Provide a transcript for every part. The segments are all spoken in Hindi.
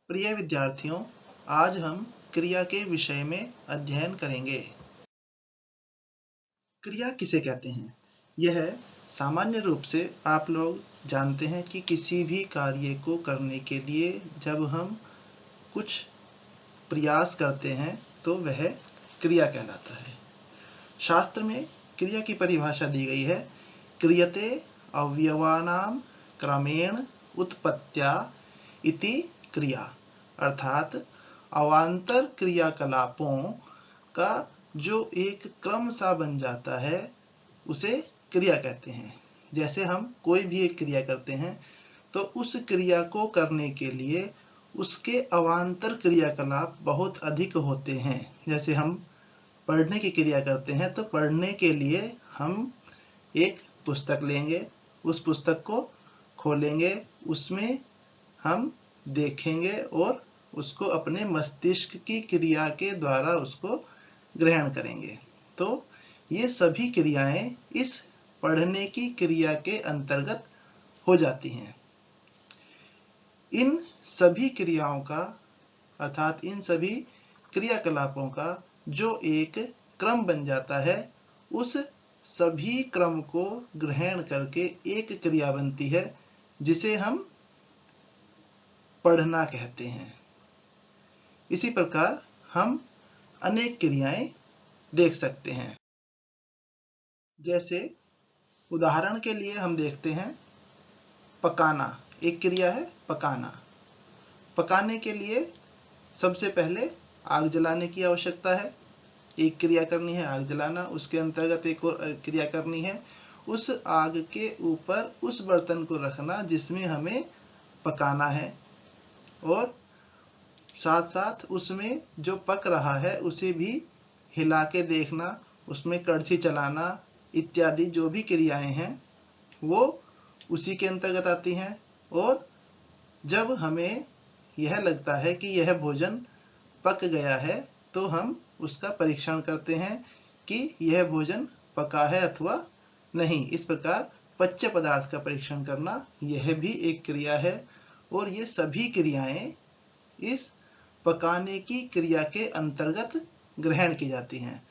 प्रिय विद्यार्थियों, आज हम क्रिया के विषय में अध्ययन करेंगे। क्रिया किसे कहते हैं? यह सामान्य रूप से आप लोग जानते हैं कि किसी भी कार्य को करने के लिए जब हम कुछ प्रयास करते हैं तो वह क्रिया कहलाता है। शास्त्र में क्रिया की परिभाषा दी गई है। क्रियते अवयवानां क्रमेण उत्पत्त्या इति क्रिया, अर्थात अवान्तर क्रियाकलापों का जो एक क्रम सा बन जाता है उसे क्रिया कहते हैं। जैसे हम कोई भी एक क्रिया करते हैं तो उस क्रिया को करने के लिए उसके अवान्तर क्रियाकलाप बहुत अधिक होते हैं। जैसे हम पढ़ने की क्रिया करते हैं तो पढ़ने के लिए हम एक पुस्तक लेंगे, उस पुस्तक को खोलेंगे, उसमें हम देखेंगे और उसको अपने मस्तिष्क की क्रिया के द्वारा उसको ग्रहण करेंगे। तो ये सभी क्रियाएं इस पढ़ने की क्रिया के अंतर्गत हो जाती हैं। इन सभी क्रियाओं का अर्थात इन सभी क्रियाकलापों का जो एक क्रम बन जाता है, उस सभी क्रम को ग्रहण करके एक क्रिया बनती है जिसे हम पढ़ना कहते हैं। इसी प्रकार हम अनेक क्रियाएं देख सकते हैं। जैसे उदाहरण के लिए हम देखते हैं पकाना, एक क्रिया है पकाना। पकाने के लिए सबसे पहले आग जलाने की आवश्यकता है। एक क्रिया करनी है आग जलाना, उसके अंतर्गत एक और क्रिया करनी है उस आग के ऊपर उस बर्तन को रखना जिसमें हमें पकाना है, और साथ साथ उसमें जो पक रहा है उसे भी हिला के देखना, उसमें कड़छी चलाना इत्यादि जो भी क्रियाएं हैं वो उसी के अंतर्गत आती हैं। और जब हमें यह लगता है कि यह भोजन पक गया है तो हम उसका परीक्षण करते हैं कि यह भोजन पका है अथवा नहीं। इस प्रकार पच्य पदार्थ का परीक्षण करना यह भी एक क्रिया है। और ये सभी क्रियाएं इस पकाने की क्रिया के अंतर्गत ग्रहण की जाती हैं।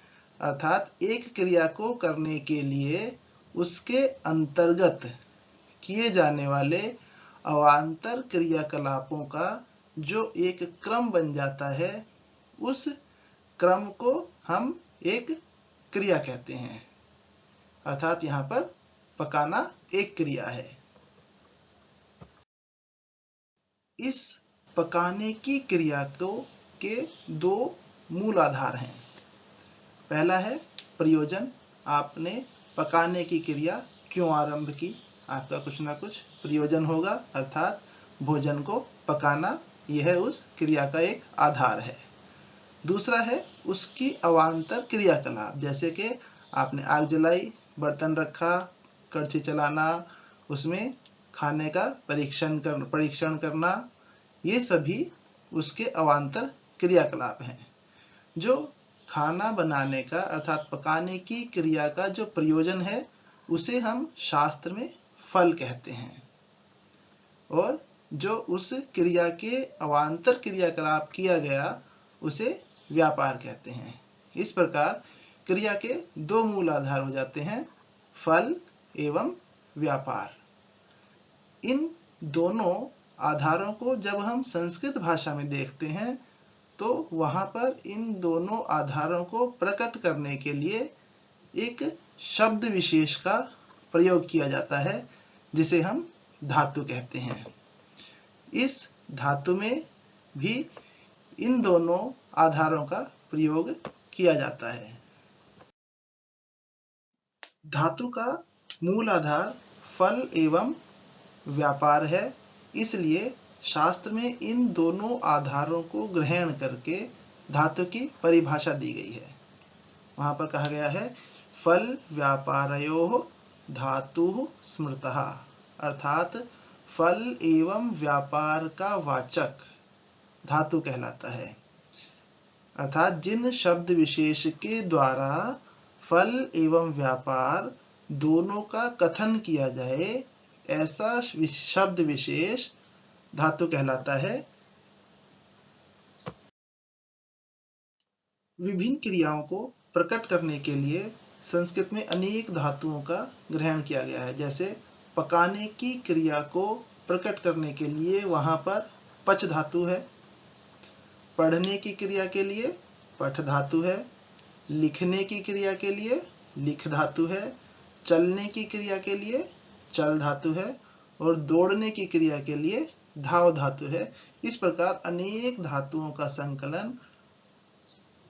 अर्थात एक क्रिया को करने के लिए उसके अंतर्गत किए जाने वाले अवान्तर क्रियाकलापों का जो एक क्रम बन जाता है, उस क्रम को हम एक क्रिया कहते हैं। अर्थात यहाँ पर पकाना एक क्रिया है। इस पकाने की क्रिया के दो मूल आधार हैं। पहला है प्रयोजन। आपने पकाने की क्रिया क्यों आरंभ की? आपका कुछ ना कुछ प्रयोजन होगा, अर्थात भोजन को पकाना यह उस क्रिया का एक आधार है। दूसरा है उसकी अवान्तर क्रियाकलाप, जैसे कि आपने आग जलाई, बर्तन रखा, कड़छी चलाना, उसमें खाने का परीक्षण करना, ये सभी उसके अवान्तर क्रियाकलाप हैं। जो खाना बनाने का अर्थात पकाने की क्रिया का जो प्रयोजन है उसे हम शास्त्र में फल कहते हैं, और जो उस क्रिया के अवान्तर क्रियाकलाप किया गया उसे व्यापार कहते हैं। इस प्रकार क्रिया के दो मूल आधार हो जाते हैं, फल एवं व्यापार। इन दोनों आधारों को जब हम संस्कृत भाषा में देखते हैं तो वहां पर इन दोनों आधारों को प्रकट करने के लिए एक शब्द विशेष का प्रयोग किया जाता है जिसे हम धातु कहते हैं। इस धातु में भी इन दोनों आधारों का प्रयोग किया जाता है। धातु का मूल आधार फल एवं व्यापार है, इसलिए शास्त्र में इन दोनों आधारों को ग्रहण करके धातु की परिभाषा दी गई है। वहां पर कहा गया है फल व्यापारयोः धातुः स्मृतः, अर्थात फल एवं व्यापार का वाचक धातु कहलाता है। अर्थात जिन शब्द विशेष के द्वारा फल एवं व्यापार दोनों का कथन किया जाए, ऐसा शब्द विशेष धातु कहलाता है। विभिन्न क्रियाओं को प्रकट करने के लिए संस्कृत में अनेक धातुओं का ग्रहण किया गया है। जैसे पकाने की क्रिया को प्रकट करने के लिए वहां पर पच धातु है, पढ़ने की क्रिया के लिए पठ धातु है, लिखने की क्रिया के लिए लिख धातु है, चलने की क्रिया के लिए चल धातु है और दौड़ने की क्रिया के लिए धाव धातु है। इस प्रकार अनेक धातुओं का संकलन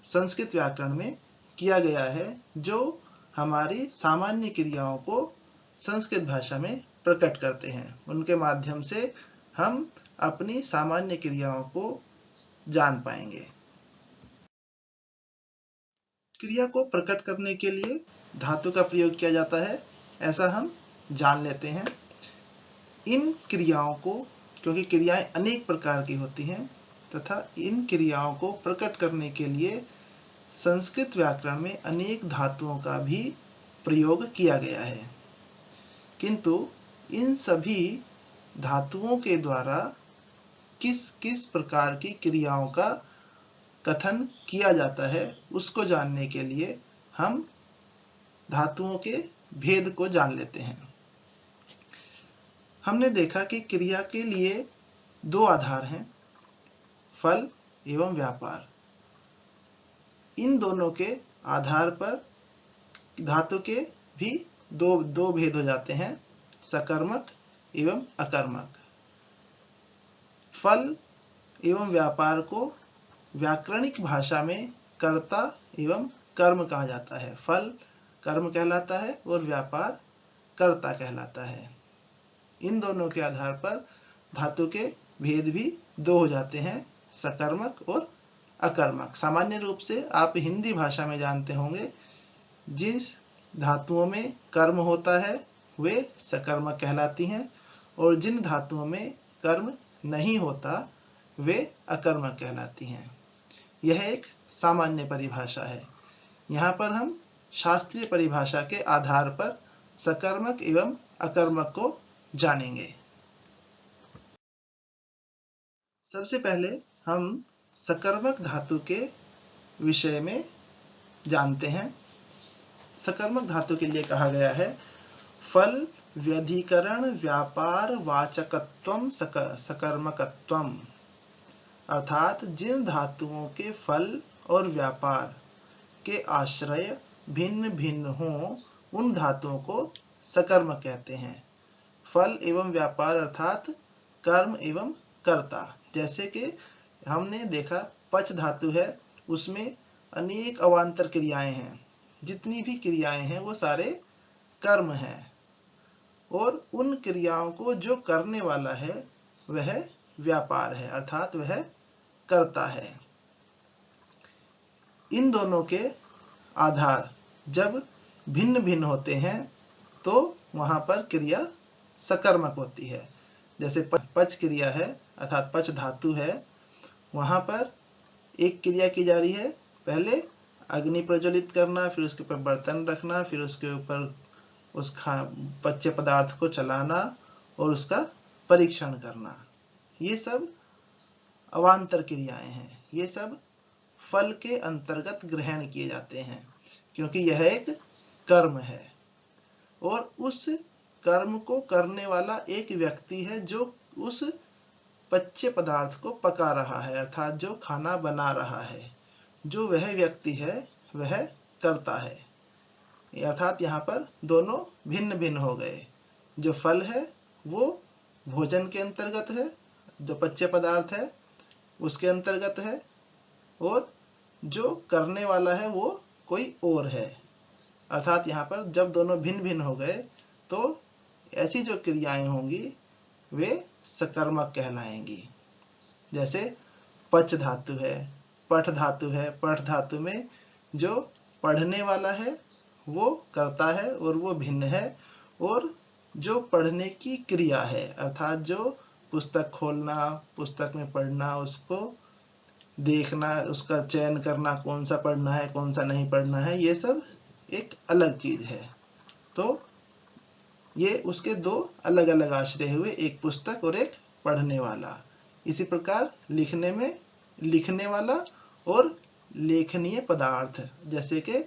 संस्कृत व्याकरण में किया गया है, जो हमारी सामान्य क्रियाओं को संस्कृत भाषा में प्रकट करते हैं। उनके माध्यम से हम अपनी सामान्य क्रियाओं को जान पाएंगे। क्रिया को प्रकट करने के लिए धातु का प्रयोग किया जाता है, ऐसा हम जान लेते हैं। इन क्रियाओं को, क्योंकि क्रियाएं अनेक प्रकार की होती हैं तथा इन क्रियाओं को प्रकट करने के लिए संस्कृत व्याकरण में अनेक धातुओं का भी प्रयोग किया गया है, किंतु इन सभी धातुओं के द्वारा किस किस प्रकार की क्रियाओं का कथन किया जाता है उसको जानने के लिए हम धातुओं के भेद को जान लेते हैं। हमने देखा कि क्रिया के लिए दो आधार हैं, फल एवं व्यापार। इन दोनों के आधार पर धातु के भी दो भेद हो जाते हैं, सकर्मक एवं अकर्मक। फल एवं व्यापार को व्याकरणिक भाषा में कर्ता एवं कर्म कहा जाता है। फल कर्म कहलाता है और व्यापार कर्ता कहलाता है। इन दोनों के आधार पर धातु के भेद भी दो हो जाते हैं, सकर्मक और अकर्मक। सामान्य रूप से आप हिंदी भाषा में जानते होंगे, जिस धातुओं में कर्म होता है वे सकर्मक कहलाती हैं और जिन धातुओं में कर्म नहीं होता वे अकर्मक कहलाती हैं। यह एक सामान्य परिभाषा है। यहाँ पर हम शास्त्रीय परिभाषा के आधार पर सकर्मक एवं अकर्मक को जानेंगे। सबसे पहले हम सकर्मक धातु के विषय में जानते हैं। सकर्मक धातु के लिए कहा गया है, फल व्यधिकरण व्यापार वाचकत्वम सकर्मकत्वम, अर्थात जिन धातुओं के फल और व्यापार के आश्रय भिन्न भिन्न हों उन धातुओं को सकर्मक कहते हैं। फल एवं व्यापार अर्थात कर्म एवं कर्ता। जैसे कि हमने देखा पच धातु है, उसमें अनेक अवान्तर क्रियाएं हैं। जितनी भी क्रियाएं हैं वो सारे कर्म हैं और उन क्रियाओं को जो करने वाला है वह व्यापार है, अर्थात वह कर्ता है। इन दोनों के आधार जब भिन्न भिन्न होते हैं तो वहां पर क्रिया सकर्मक होती है। जैसे पच क्रिया है अर्थात पच धातु है, वहां पर एक क्रिया की जा रही है, पहले अग्नि प्रज्वलित करना, फिर उसके ऊपर बर्तन रखना, फिर उसके ऊपर उस पच्चे पदार्थ को चलाना और उसका परीक्षण करना। ये सब अवान्तर क्रियाएं हैं। ये सब फल के अंतर्गत ग्रहण किए जाते हैं क्योंकि यह एक कर्म है और उस कर्म को करने वाला एक व्यक्ति है जो उस पच्चे पदार्थ को पका रहा है, अर्थात जो खाना बना रहा है। जो वह व्यक्ति है वह कर्ता है, अर्थात यहाँ पर दोनों भिन्न भिन्न हो गए। जो फल है वो भोजन के अंतर्गत है, जो पच्चे पदार्थ है उसके अंतर्गत है, और जो करने वाला है वो कोई और है। अर्थात यहाँ पर जब दोनों भिन्न भिन्न हो गए तो ऐसी जो क्रियाएं होंगी वे सकर्मक कहलाएंगी। जैसे पच धातु है, पठ धातु है। पठ धातु में जो पढ़ने वाला है वो कर्ता है और वो भिन्न है, और जो पढ़ने की क्रिया है अर्थात जो पुस्तक खोलना, पुस्तक में पढ़ना, उसको देखना, उसका चयन करना, कौन सा पढ़ना है कौन सा नहीं पढ़ना है, ये सब एक अलग चीज है। तो ये उसके दो अलग अलग आश्रय हुए, एक पुस्तक और एक पढ़ने वाला। इसी प्रकार लिखने में लिखने वाला और लेखनीय पदार्थ, जैसे कि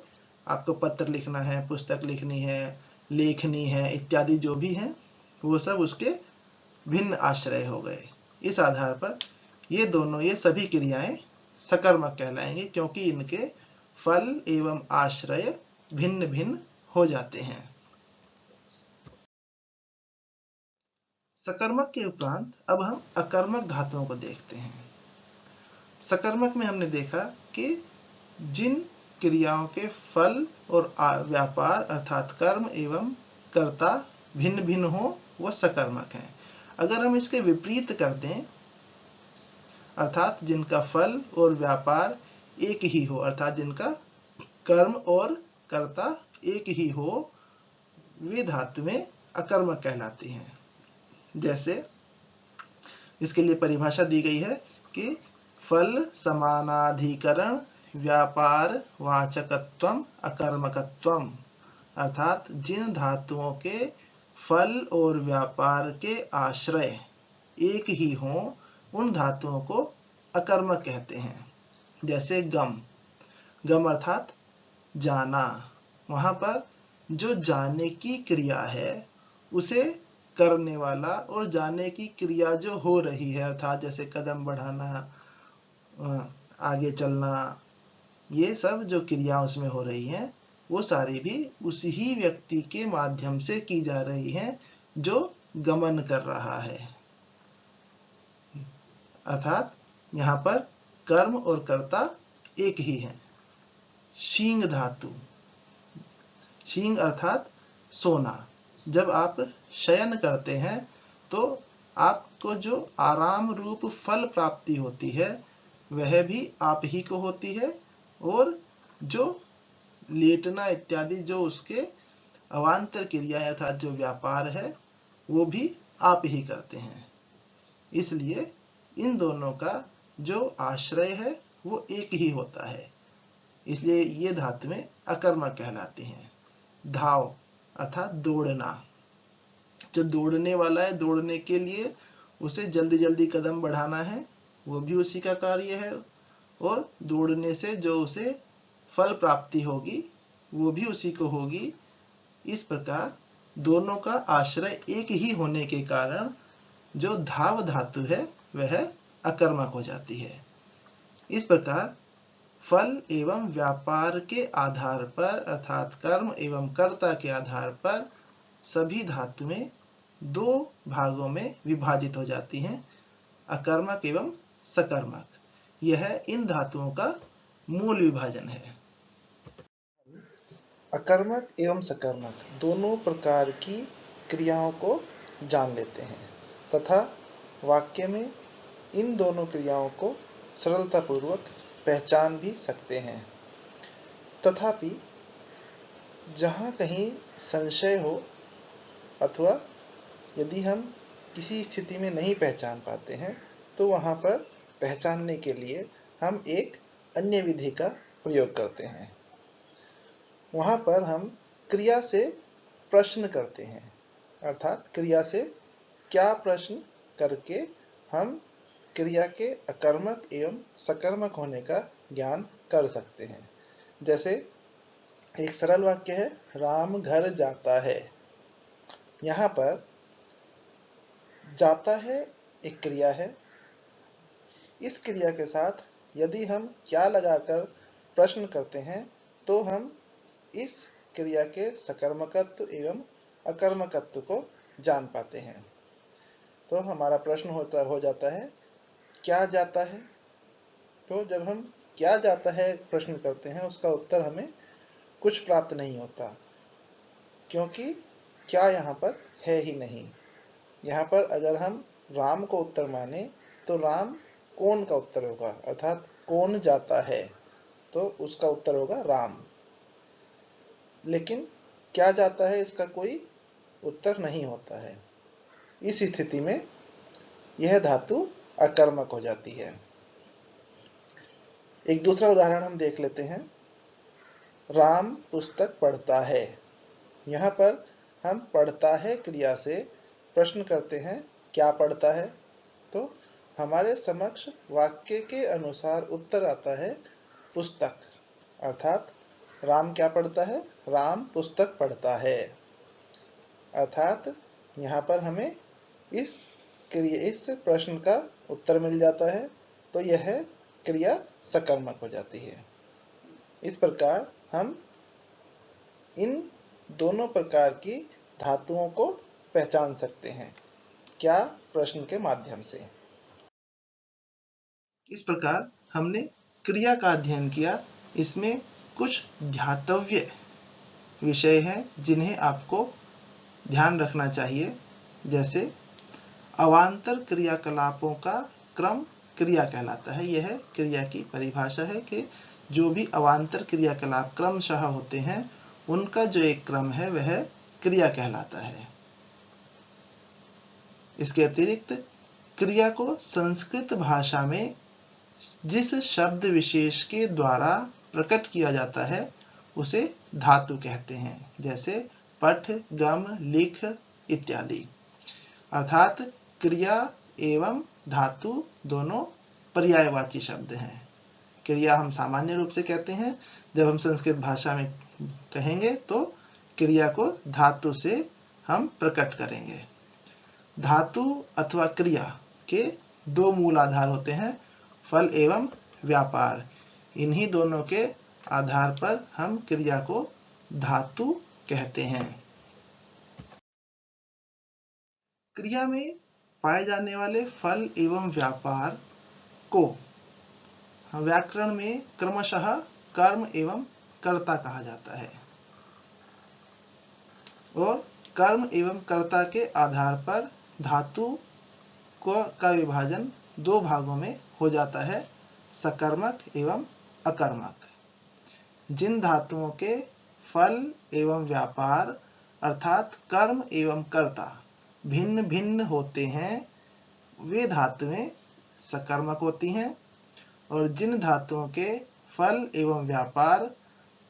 आपको पत्र लिखना है, पुस्तक लिखनी है, लेखनी है इत्यादि जो भी हैं, वो सब उसके भिन्न आश्रय हो गए। इस आधार पर ये सभी क्रियाएं सकर्मक कहलाएंगे, क्योंकि इनके फल एवं आश्रय भिन्न भिन्न हो जाते हैं। सकर्मक के उपरांत अब हम अकर्मक धातुओं को देखते हैं। सकर्मक में हमने देखा कि जिन क्रियाओं के फल और व्यापार अर्थात कर्म एवं कर्ता भिन्न भिन्न हो वह सकर्मक हैं। अगर हम इसके विपरीत कर दें, अर्थात जिनका फल और व्यापार एक ही हो, अर्थात जिनका कर्म और कर्ता एक ही हो, वे धातुएं अकर्मक कहलाती हैं। जैसे इसके लिए परिभाषा दी गई है कि फल समानाधिकरण व्यापार वाचकत्वम अकर्मकत्वम, अर्थात जिन धातुओं के फल और व्यापार के आश्रय एक ही हों उन धातुओं को अकर्मक कहते हैं। जैसे गम, गम अर्थात जाना, वहां पर जो जाने की क्रिया है उसे करने वाला और जाने की क्रिया जो हो रही है, अर्थात जैसे कदम बढ़ाना, आगे चलना, ये सब जो क्रिया उसमें हो रही हैं वो सारी भी उसी ही व्यक्ति के माध्यम से की जा रही हैं जो गमन कर रहा है। अर्थात यहाँ पर कर्म और कर्ता एक ही है। शींग धातु, शींग अर्थात सोना, जब आप शयन करते हैं तो आपको जो आराम रूप फल प्राप्ति होती है वह भी आप ही को होती है, और जो लेटना इत्यादि जो उसके अवान्तर क्रिया अर्थात जो व्यापार है वो भी आप ही करते हैं। इसलिए इन दोनों का जो आश्रय है वो एक ही होता है, इसलिए ये धातुएं अकर्मक कहलाती हैं। धाव अर्थात दौड़ना, जो दौड़ने वाला है, दौड़ने के लिए उसे जल्दी जल्दी कदम बढ़ाना है, वो भी उसी का कार्य है, और दौड़ने से जो उसे फल प्राप्ति होगी वो भी उसी को होगी। इस प्रकार दोनों का आश्रय एक ही होने के कारण जो धाव धातु है वह अकर्मक हो जाती है। इस प्रकार फल एवं व्यापार के आधार पर अर्थात कर्म एवं कर्ता के आधार पर सभी धातुएं दो भागों में विभाजित हो जाती हैं, अकर्मक एवं सकर्मक। यह इन धातुओं का मूल विभाजन है। अकर्मक एवं सकर्मक दोनों प्रकार की क्रियाओं को जान लेते हैं तथा वाक्य में इन दोनों क्रियाओं को सरलतापूर्वक पहचान भी सकते हैं। तथापि जहाँ कहीं संशय हो अथवा यदि हम किसी स्थिति में नहीं पहचान पाते हैं तो वहाँ पर पहचानने के लिए हम एक अन्य विधि का प्रयोग करते हैं। वहाँ पर हम क्रिया से प्रश्न करते हैं, अर्थात क्रिया से क्या प्रश्न करके हम क्रिया के अकर्मक एवं सकर्मक होने का ज्ञान कर सकते हैं। जैसे एक सरल वाक्य है, राम घर जाता है। यहाँ पर जाता है एक क्रिया है, इस क्रिया के साथ यदि हम क्या लगाकर प्रश्न करते हैं तो हम इस क्रिया के सकर्मकत्व एवं अकर्मकत्व को जान पाते हैं। तो हमारा प्रश्न हो जाता है क्या जाता है। तो जब हम क्या जाता है प्रश्न करते हैं उसका उत्तर हमें कुछ प्राप्त नहीं होता, क्योंकि क्या यहाँ पर है ही नहीं। यहाँ पर अगर हम राम को उत्तर माने तो राम कौन का उत्तर होगा, अर्थात कौन जाता है, तो उसका उत्तर होगा राम। लेकिन क्या जाता है इसका कोई उत्तर नहीं होता है। इस स्थिति में यह धातु अकर्मक हो जाती है। एक दूसरा उदाहरण हम देख लेते हैं, राम पुस्तक पढ़ता है। यहाँ पर हम पढ़ता है क्रिया से प्रश्न करते हैं क्या पढ़ता है, तो हमारे समक्ष वाक्य के अनुसार उत्तर आता है पुस्तक, अर्थात राम क्या पढ़ता है? राम पुस्तक पढ़ता है। अर्थात यहाँ पर हमें इस प्रश्न का उत्तर मिल जाता है, तो यह क्रिया सकर्मक हो जाती है। इस प्रकार हम इन दोनों प्रकार की धातुओं को पहचान सकते हैं। क्या? प्रश्न के माध्यम से। इस प्रकार हमने क्रिया का अध्ययन किया। इसमें कुछ ध्यातव्य विषय हैं जिन्हें आपको ध्यान रखना चाहिए। जैसे अवान्तर क्रियाकलापों का क्रम क्रिया कहलाता है। यह क्रिया की परिभाषा है कि जो भी अवान्तर क्रियाकलाप क्रमशः होते हैं उनका जो एक क्रम है वह क्रिया कहलाता है। इसके अतिरिक्त क्रिया को संस्कृत भाषा में जिस शब्द विशेष के द्वारा प्रकट किया जाता है उसे धातु कहते हैं। जैसे पठ, गम, लिख इत्यादि। अर्थात क्रिया एवं धातु दोनों पर्यायवाची शब्द हैं। क्रिया हम सामान्य रूप से कहते हैं, जब हम संस्कृत भाषा में कहेंगे तो क्रिया को धातु से हम प्रकट करेंगे। धातु अथवा क्रिया के दो मूल आधार होते हैं, फल एवं व्यापार। इन्हीं दोनों के आधार पर हम क्रिया को धातु कहते हैं। क्रिया में पाए जाने वाले फल एवं व्यापार को व्याकरण में क्रमशः कर्म एवं कर्ता कहा जाता है, और कर्म एवं कर्ता के आधार पर धातु का विभाजन दो भागों में हो जाता है, सकर्मक एवं अकर्मक। जिन धातुओं के फल एवं व्यापार अर्थात कर्म एवं कर्ता भिन्न भिन्न होते हैं वे धातुएं सकर्मक होती हैं, और जिन धातुओं के फल एवं व्यापार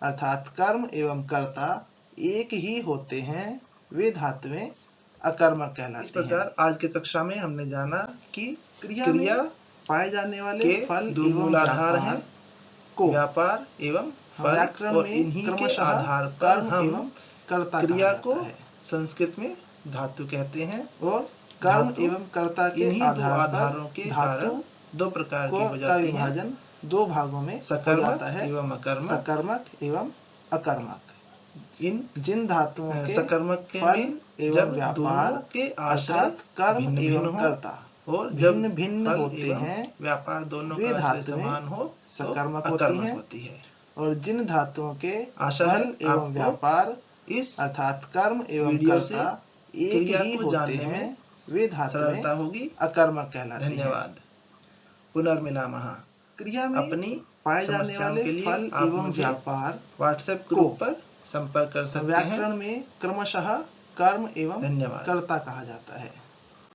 अर्थात कर्म एवं कर्ता एक ही होते हैं वे धातुएं अकर्मक कहलाती हैं। इस प्रकार आज की कक्षा में हमने जाना कि क्रिया पाए जाने वाले फल दो मूल आधार हैं, को व्यापार एवं फल, और इन्हीं के आधार पर हम क्रिया को संस्कृत में धातु कहते हैं, और कर्म एवं कर्ता के आधारों के कारण दो प्रकार की हो जाती हैं, दो भागों में सकर्मक एवं अकर्मक, सकर्मक एवं अकर्मक। इन जिन धातुओं के सकर्मक के फल एवं व्यापार के अर्थात कर्म एवं कर्ता और भिन्न भिन्न होते हैं, व्यापार दोनों वे धातुएं समान हो सकर्मक होती है, और जिन धातुओं के फल एवं व्यापार इस अर्थात कर्म एवं कर्ता एक ही होते हैं वे धातुएं होगी अकर्मक कहलाती हैं। धन्यवाद। पुनर्मिलामः। क्रिया में अपनी पाए जाने वाले फल एवं व्यापार व्हाट्सएप ग्रुप पर संपर्क कर सकते हैं। व्याकरण में क्रमशः कर्म एवं कर्ता कहा जाता है।